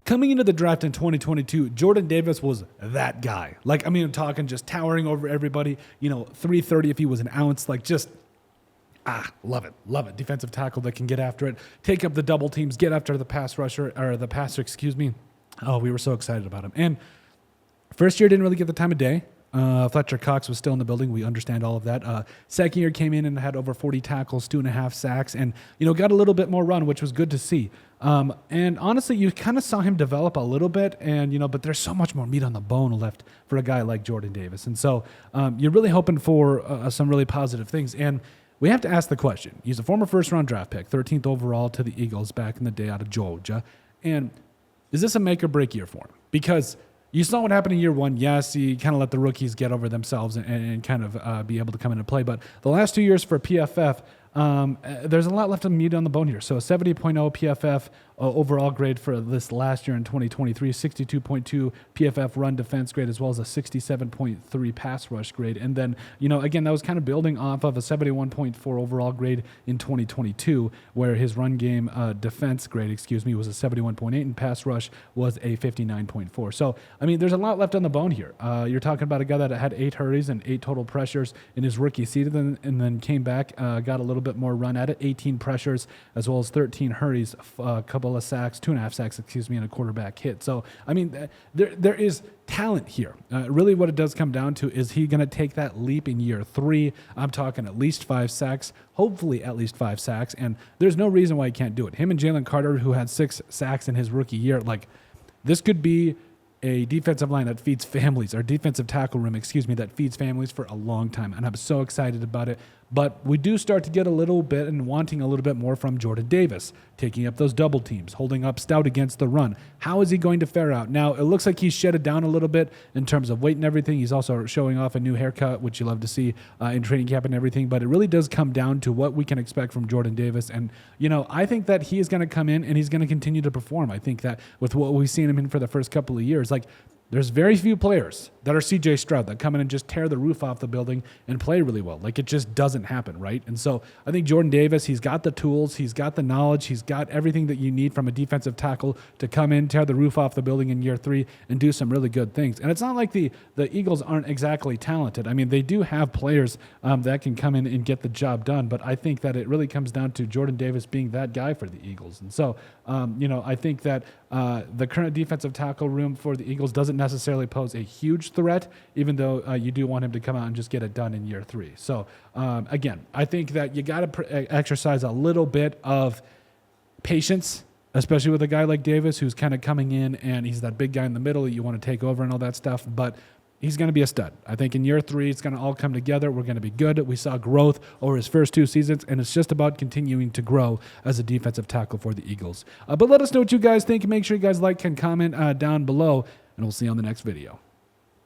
Coming into the draft in 2022, Jordan Davis was that guy. Like, I mean, I'm talking just towering over everybody, 330 if he was an ounce, like just, love it. Love it. Defensive tackle that can get after it, take up the double teams, get after the passer, Oh, we were so excited about him. And first year didn't really get the time of day. Fletcher Cox was still in the building. We understand all of that. Second year came in and had over 40 tackles, 2.5 sacks, and got a little bit more run, which was good to see. And honestly, you kind of saw him develop a little bit, and but there's so much more meat on the bone left for a guy like Jordan Davis, and so you're really hoping for some really positive things. And we have to ask the question: he's a former first-round draft pick, 13th overall to the Eagles back in the day out of Georgia, and is this a make or break year for him? Because you saw what happened in year one. Yes, he kind of let the rookies get over themselves and kind of be able to come into play. But the last 2 years for PFF, there's a lot left of meat on the bone here. So a 70.0 PFF overall grade for this last year in 2023, 62.2 PFF run defense grade, as well as a 67.3 pass rush grade. And then, again, that was kind of building off of a 71.4 overall grade in 2022, where his run game defense grade, was a 71.8 and pass rush was a 59.4. So, I mean, there's a lot left on the bone here. You're talking about a guy that had 8 hurries and 8 total pressures in his rookie season, and then came back, got a little bit more run at it, 18 pressures, as well as 13 hurries, a couple of sacks, 2.5 sacks, and a quarterback hit. So, I mean, there is talent here. Really what it does come down to is he going to take that leap in year 3. I'm talking at least 5 sacks, hopefully at least 5 sacks, and there's no reason why he can't do it. Him and Jalen Carter, who had 6 sacks in his rookie year, this could be a defensive line that feeds families, or defensive tackle room, that feeds families for a long time, and I'm so excited about it. But we do start to get a little bit and wanting a little bit more from Jordan Davis, taking up those double teams, holding up stout against the run. How is he going to fare out? Now, it looks like he's shedded down a little bit in terms of weight and everything. He's also showing off a new haircut, which you love to see in training camp and everything. But it really does come down to what we can expect from Jordan Davis. And, I think that he is going to come in and he's going to continue to perform. I think that with what we've seen him in for the first couple of years, there's very few players that are C.J. Stroud that come in and just tear the roof off the building and play really well. It just doesn't happen, right? And so I think Jordan Davis, he's got the tools, he's got the knowledge, he's got everything that you need from a defensive tackle to come in, tear the roof off the building in year 3 and do some really good things. And it's not like the Eagles aren't exactly talented. I mean, they do have players that can come in and get the job done, but I think that it really comes down to Jordan Davis being that guy for the Eagles. And so, I think that the current defensive tackle room for the Eagles doesn't necessarily pose a huge threat, even though you do want him to come out and just get it done in year 3. So, again, I think that you got to exercise a little bit of patience, especially with a guy like Davis, who's kind of coming in and he's that big guy in the middle that you want to take over and all that stuff. But he's going to be a stud. I think in year 3, it's going to all come together. We're going to be good. We saw growth over his first 2 seasons, and it's just about continuing to grow as a defensive tackle for the Eagles. But let us know what you guys think. Make sure you guys like and comment down below, and we'll see you on the next video.